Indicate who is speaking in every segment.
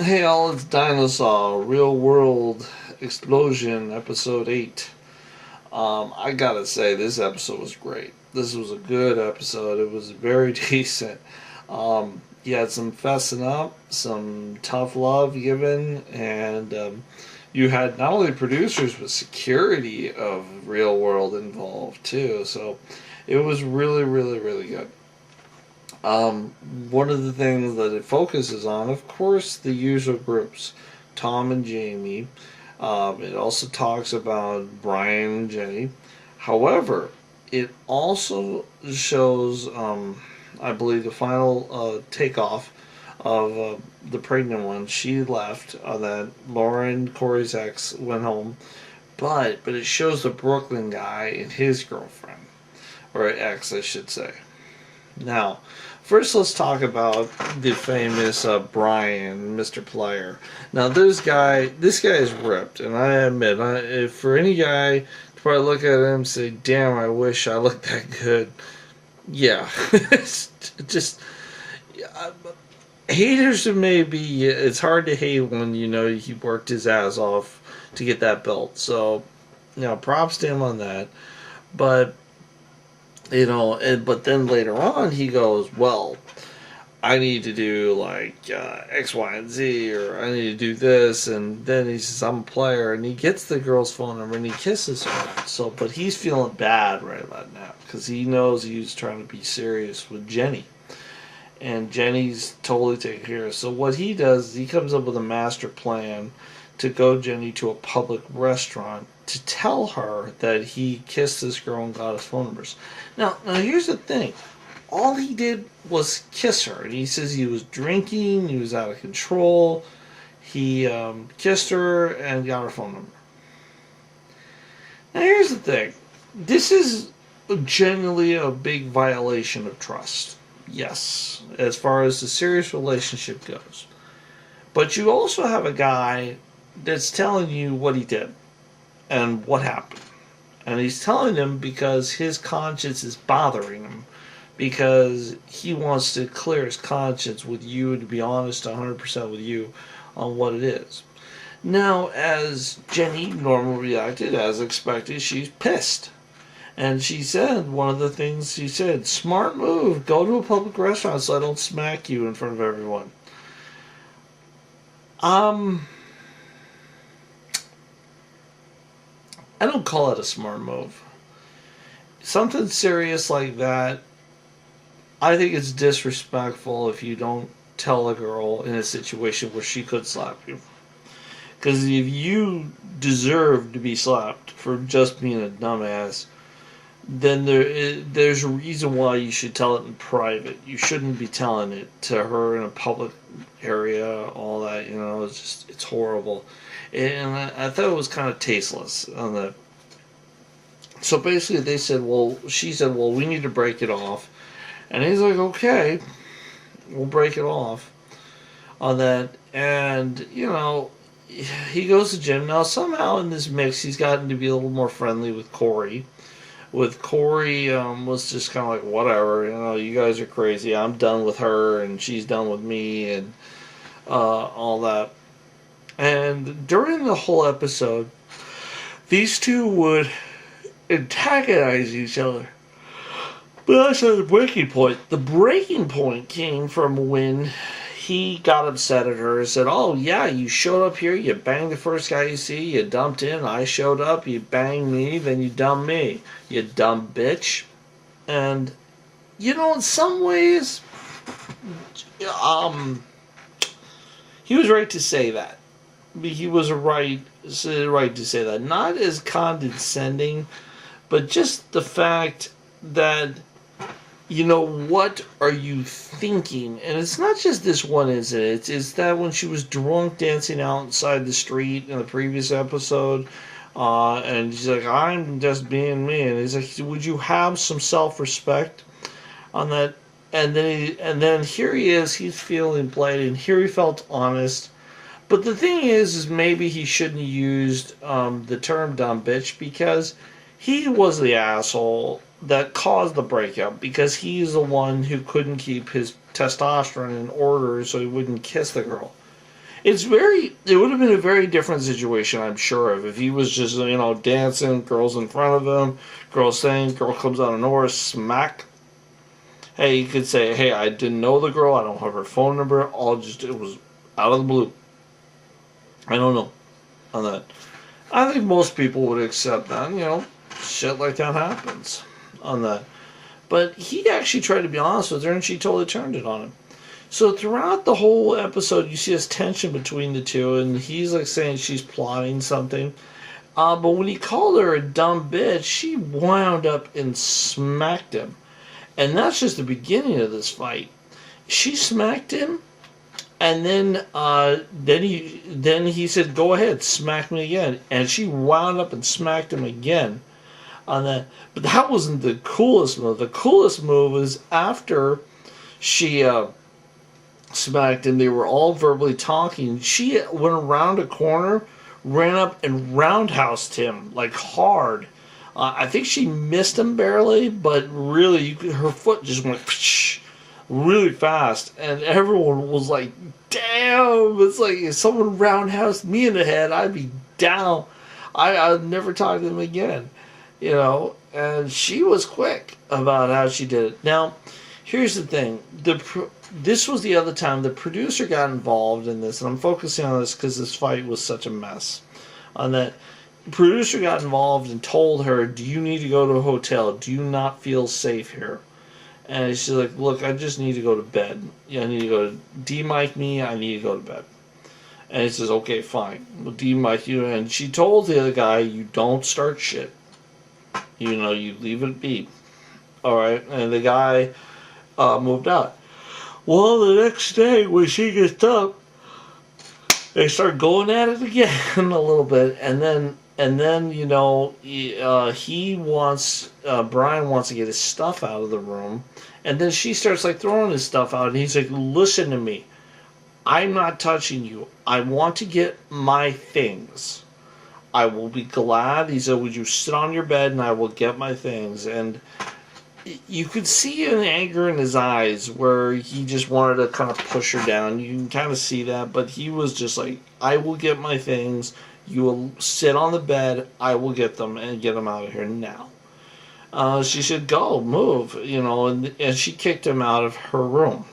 Speaker 1: Hey all, it's Dinosaur Real World Explosion Episode 8. I gotta say, this episode was great. This was a good episode. It was very decent. You had some fessing up, some tough love given, and you had not only producers but security of Real World involved too. So it was really, really, really good. Um, One of the things that it focuses on, of course, the usual groups, Tom and Jamie. It also talks about Brian and Jenny. However, it also shows, I believe, the final takeoff of the pregnant one. She left. That Lauren, Corey's ex, went home, but it shows the Brooklyn guy and his girlfriend, or ex, I should say. Now, first let's talk about the famous Brian, Mr. Player. Now, this guy is ripped, and I admit, if for any guy to probably look at him and say, "Damn, I wish I looked that good." Yeah, it's just uh, haters maybe. It's hard to hate when you know he worked his ass off to get that belt. So, props to him on that. But but then later on he goes, well, I need to do like X, Y, and Z, or I need to do this, and then he says, I'm a player, and he gets the girl's phone number and he kisses her. So, but he's feeling bad right about now because he knows he's trying to be serious with Jenny, and Jenny's totally taken care of. So what he does is he comes up with a master plan to go Jenny to a public restaurant to tell her that he kissed this girl and got his phone numbers. Now here's the thing. All he did was kiss her. And he says he was drinking, he was out of control. He kissed her and got her phone number. Now here's the thing. This is genuinely a big violation of trust. Yes, as far as the serious relationship goes. But you also have a guy that's telling you what he did and what happened. And he's telling him because his conscience is bothering him. Because he wants to clear his conscience with you and to be honest 100% with you on what it is. Now, as Jenny normally reacted, as expected, she's pissed. And she said, one of the things she said, smart move, go to a public restaurant so I don't smack you in front of everyone. I don't call it a smart move. Something serious like that, I think it's disrespectful if you don't tell a girl in a situation where she could slap you. Because if you deserve to be slapped for just being a dumbass, then there's a reason why you should tell it in private. You shouldn't be telling it to her in a public area, all that, it's horrible. And I thought it was kind of tasteless on that. So basically she said, well, we need to break it off. And he's like, okay, we'll break it off on that. And, he goes to the gym. Now, somehow in this mix, he's gotten to be a little more friendly with Corey. With Corey, was just kind of like, whatever, you guys are crazy. I'm done with her, and she's done with me, and all that. And during the whole episode, these two would antagonize each other. But that's not the breaking point. The breaking point came from when he got upset at her and said, oh, yeah, you showed up here, you banged the first guy you see, you dumped in, I showed up, you banged me, then you dumped me, you dumb bitch. And, in some ways, he was right to say that. He was right to say that. Not as condescending, but just the fact that, what are you thinking? And it's not just this one incident. It's that when she was drunk dancing outside the street in the previous episode, and she's like, I'm just being me. And he's like, would you have some self-respect on that? And then here he is, he's feeling played, and here he felt honest. But the thing is maybe he shouldn't have used the term dumb bitch because he was the asshole that caused the breakup because he's the one who couldn't keep his testosterone in order so he wouldn't kiss the girl. It would have been a very different situation, I'm sure, if he was just, dancing, girls in front of him, girl saying, girl comes out of nowhere, smack. Hey, you could say, hey, I didn't know the girl, I don't have her phone number, it was out of the blue. I don't know on that. I think most people would accept that, shit like that happens on that. But he actually tried to be honest with her, and she totally turned it on him. So throughout the whole episode, you see this tension between the two, and he's like saying she's plotting something. But when he called her a dumb bitch, she wound up and smacked him. And that's just the beginning of this fight. She smacked him, and then he said, "Go ahead, smack me again." And she wound up and smacked him again on that. But that wasn't the coolest move. The coolest move was after she smacked him. They were all verbally talking. She went around a corner, ran up and roundhoused him like hard. I think she missed him barely, but really, her foot just went really fast, and everyone was like, "Damn!" It's like if someone roundhoused me in the head, I'd be down. I'd never talk to them again, And she was quick about how she did it. Now, here's the thing: this was the other time the producer got involved in this, and I'm focusing on this because this fight was such a mess. On that, the producer got involved and told her, "Do you need to go to a hotel? Do you not feel safe here?" And she's like, "Look, I just need to go to bed. I need to go to de-mic me. I need to go to bed." And he says, "Okay, fine. We'll de-mic you." And she told the other guy, "You don't start shit. You leave it be." All right. And the guy moved out. Well, the next day when she gets up, they start going at it again a little bit, and then he wants Brian wants to get his stuff out of the room, and then she starts like throwing his stuff out, and he's like, "Listen to me, I'm not touching you. I want to get my things. I will be glad." He said, "Would you sit on your bed and I will get my things?" And you could see an anger in his eyes where he just wanted to kind of push her down. You can kind of see that, but he was just like, "I will get my things. You will sit on the bed. I will get them and get them out of here now." She said, "Go, move," and she kicked him out of her room.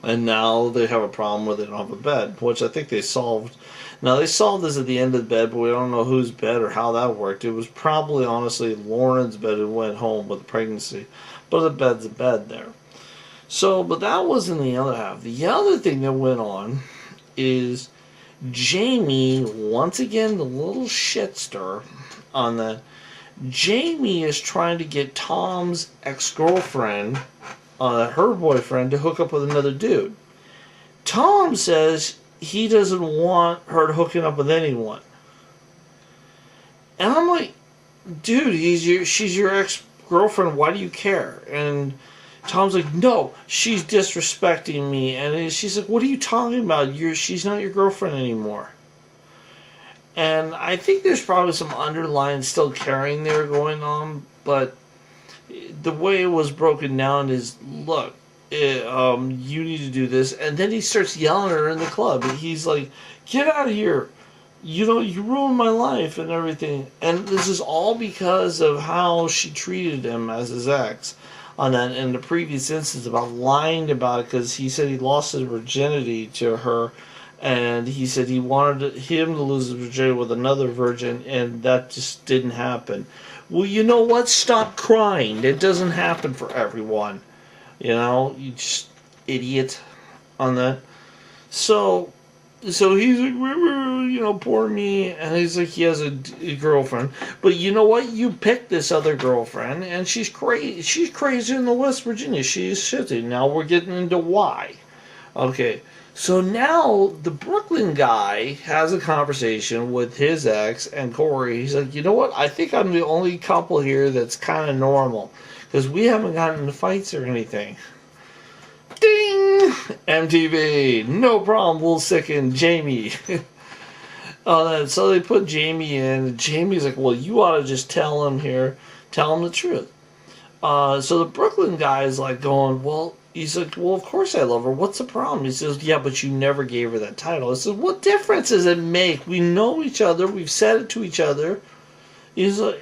Speaker 1: And now they have a problem where they don't have a bed, which I think they solved. Now, they solved this at the end of the bed, but we don't know whose bed or how that worked. It was probably, honestly, Lauren's bed who went home with pregnancy. But the bed's a bed there. So, but that wasn't the other half. The other thing that went on is Jamie, once again, the little shitster on that. Jamie is trying to get Tom's ex-girlfriend, her boyfriend, to hook up with another dude. Tom says he doesn't want her hooking up with anyone. And I'm like, dude, she's your ex-girlfriend, why do you care? And Tom's like, "No, she's disrespecting me." And she's like, "What are you talking about? She's not your girlfriend anymore." And I think there's probably some underlying still caring there going on, but the way it was broken down is, look, you need to do this. And then he starts yelling at her in the club. He's like, "Get out of here. You ruined my life and everything." And this is all because of how she treated him as his ex. On that, in the previous instance, about lying about it, because he said he lost his virginity to her, and he said he wanted him to lose his virginity with another virgin, and that just didn't happen. Well, you know what? Stop crying. It doesn't happen for everyone. You just idiot on that. So he's like, poor me, and he's like, he has a girlfriend. But you know what? You picked this other girlfriend, and she's crazy. She's crazy in the West Virginia. She's shitty. Now we're getting into why. Okay, so now the Brooklyn guy has a conversation with his ex and Corey. He's like, "You know what? I think I'm the only couple here that's kind of normal, because we haven't gotten into fights or anything." Ding! MTV. No problem. We'll stick in Jamie. So they put Jamie in. And Jamie's like, "Well, you ought to just tell him the truth." So the Brooklyn guy is like going, "Well, he's like, well, of course I love her. What's the problem? He says, yeah, but you never gave her that title. I says, what difference does it make? We know each other. We've said it to each other. He's like,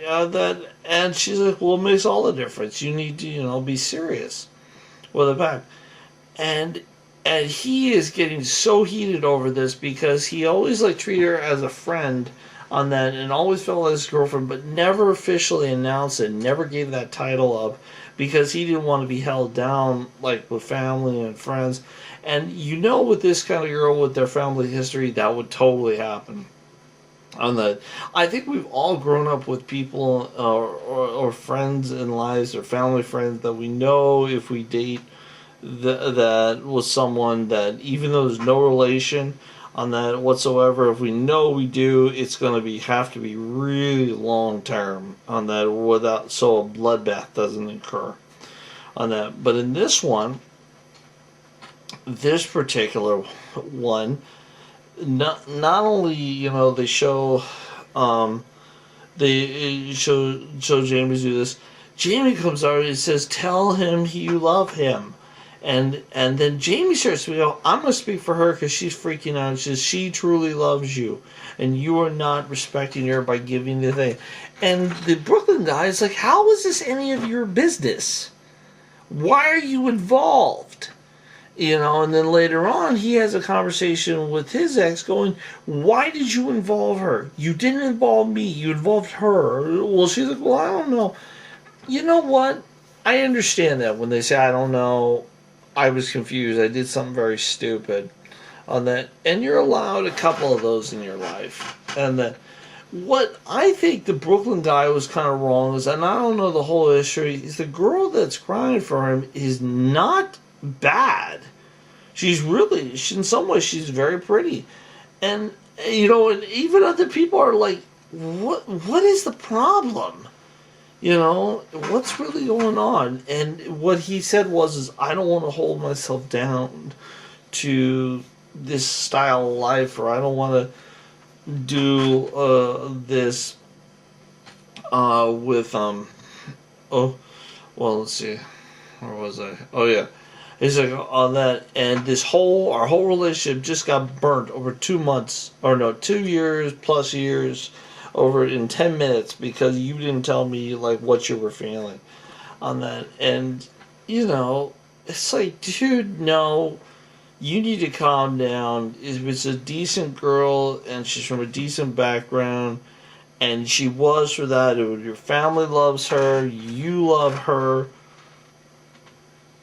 Speaker 1: and she's like, well, it makes all the difference. You need to, be serious with it back. And he is getting so heated over this because he always like treated her as a friend on that and always felt like his girlfriend, but never officially announced it, never gave that title up because he didn't want to be held down like with family and friends. And with this kind of girl with their family history, that would totally happen. On that, I think we've all grown up with people or friends in lives or family friends that we know if we date that was someone that even though there's no relation on that whatsoever, if we know we do, it's going to have to be really long term on that without so a bloodbath doesn't occur on that. But in this particular one, not only they show Jamie do this. Jamie comes out and says, "Tell him you love him." And then Jamie starts to go, I'm going to speak for her because she's freaking out. She says, she truly loves you. And you are not respecting her by giving the thing. And the Brooklyn guy is like, how is this any of your business? Why are you involved? And then later on, he has a conversation with his ex going, why did you involve her? You didn't involve me. You involved her. Well, she's like, well, I don't know. You know what? I understand that when they say, I don't know. I was confused. I did something very stupid on that. And you're allowed a couple of those in your life. And that what I think the Brooklyn guy was kind of wrong is, and I don't know the whole history, is the girl that's crying for him is not bad. She's in some ways, she's very pretty. And, and even other people are like, what is the problem? What's really going on? And what he said is I don't want to hold myself down to this style of life, or I don't want to do this with let's see, where was I? Oh yeah, he's like on that, and our whole relationship just got burnt over 2 months, or no, 2 years plus years. Over in 10 minutes because you didn't tell me like what you were feeling on that. And it's like, dude, no, you need to calm down. If it's a decent girl and she's from a decent background and she was for that, your family loves her, you love her,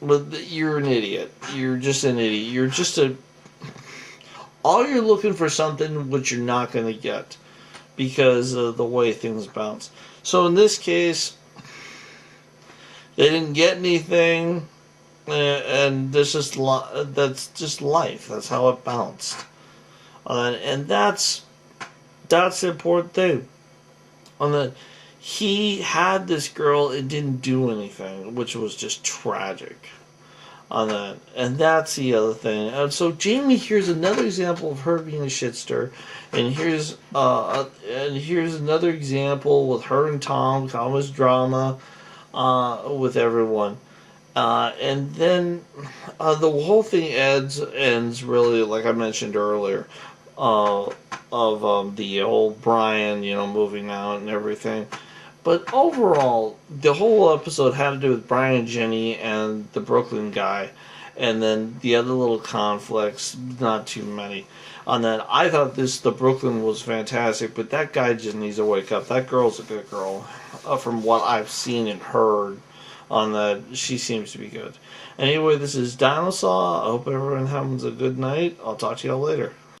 Speaker 1: but you're an idiot. You're just an idiot. You're just all you're looking for something which you're not going to get because of the way things bounce. So in this case, they didn't get anything, and that's just life. That's how it bounced, and that's the important thing. He had this girl, it didn't do anything, which was just tragic. And that's the other thing. And so Jamie, here's another example of her being a shitster, and here's another example with her and Tom, common drama, with everyone, and then the whole thing ends really like I mentioned earlier, of the old Brian, moving out and everything. But overall, the whole episode had to do with Brian and Jenny and the Brooklyn guy, and then the other little conflicts, not too many. On that, I thought the Brooklyn was fantastic, but that guy just needs to wake up. That girl's a good girl, from what I've seen and heard. On that, she seems to be good. Anyway, this is Dinosaur. I hope everyone has a good night. I'll talk to y'all later.